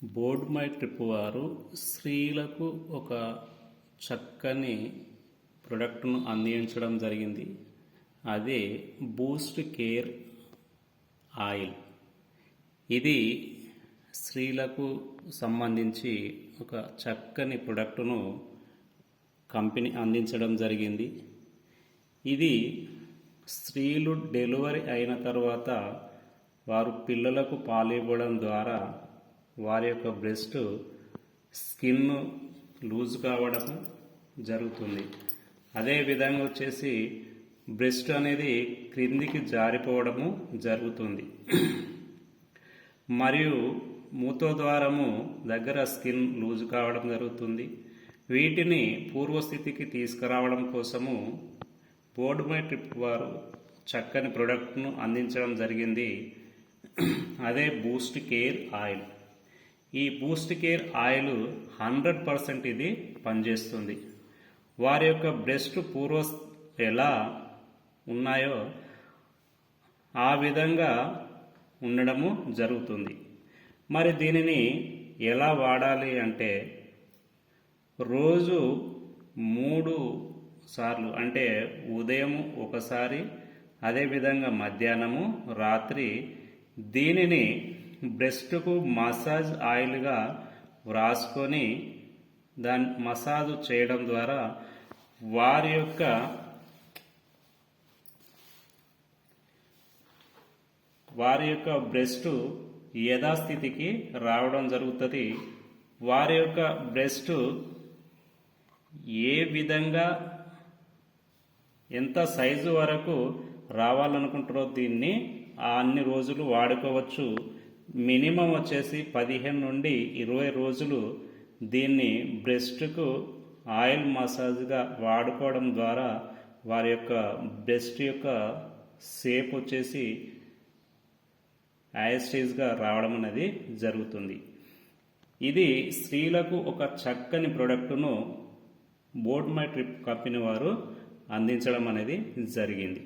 Board my trip వారు స్త్రీలకు ఒక చక్కని ప్రొడక్ట్ను అందించడం జరిగింది. అదే బూస్ట్ కేర్ ఆయిల్. ఇది స్త్రీలకు సంబంధించి ఒక చక్కని ప్రొడక్ట్ను కంపెనీ అందించడం జరిగింది. ఇది స్త్రీలు డెలివరీ అయిన తర్వాత వారు పిల్లలకు పాలు ఇవ్వడం ద్వారా వారి యొక్క బ్రెస్ట్ స్కిన్ లూజ్ కావడం జరుగుతుంది. అదేవిధంగా వచ్చేసి బ్రెస్ట్ అనేది క్రిందికి జారిపోవడము జరుగుతుంది. మరియు మూత్రద్వారము దగ్గర స్కిన్ లూజ్ కావడం జరుగుతుంది. వీటిని పూర్వస్థితికి తీసుకురావడం కోసము బోర్డ్ మై ట్రిప్ వారు చక్కని ప్రొడక్ట్ను అందించడం జరిగింది. అదే బూస్ట్ కేర్ ఆయిల్. ఈ బూస్ట్ కేర్ ఆయిల్ 100% ఇది పనిచేస్తుంది. వారి యొక్క బ్రెస్ట్ ఎలా ఉన్నాయో ఆ విధంగా ఉండడము జరుగుతుంది. మరి దీనిని ఎలా వాడాలి అంటే రోజు 3 సార్లు, అంటే ఉదయం ఒకసారి, అదేవిధంగా మధ్యాహ్నము, రాత్రి దీనిని బ్రెస్ట్కు మసాజ్ ఆయిల్గా వ్రాసుకొని దాన్ని మసాజ్ చేయడం ద్వారా వారి యొక్క బ్రెస్ట్ యథాస్థితికి రావడం జరుగుతుంది. వారి యొక్క బ్రెస్ట్ ఏ విధంగా ఎంత సైజు వరకు రావాలనుకుంటారో దీన్ని అన్ని రోజులు వాడుకోవచ్చు. మినిమం వచ్చేసి 15 నుండి 20 రోజులు దీన్ని బ్రెస్ట్కు ఆయిల్ మసాజ్గా వాడుకోవడం ద్వారా వారి యొక్క బ్రెస్ట్ యొక్క షేప్ వచ్చేసి యాస్టీజ్గా రావడం అనేది జరుగుతుంది. ఇది స్త్రీలకు ఒక చక్కని ప్రోడక్ట్ను బోర్డ్ మై ట్రిప్ కంపెనీ వారు అందించడం అనేది జరిగింది.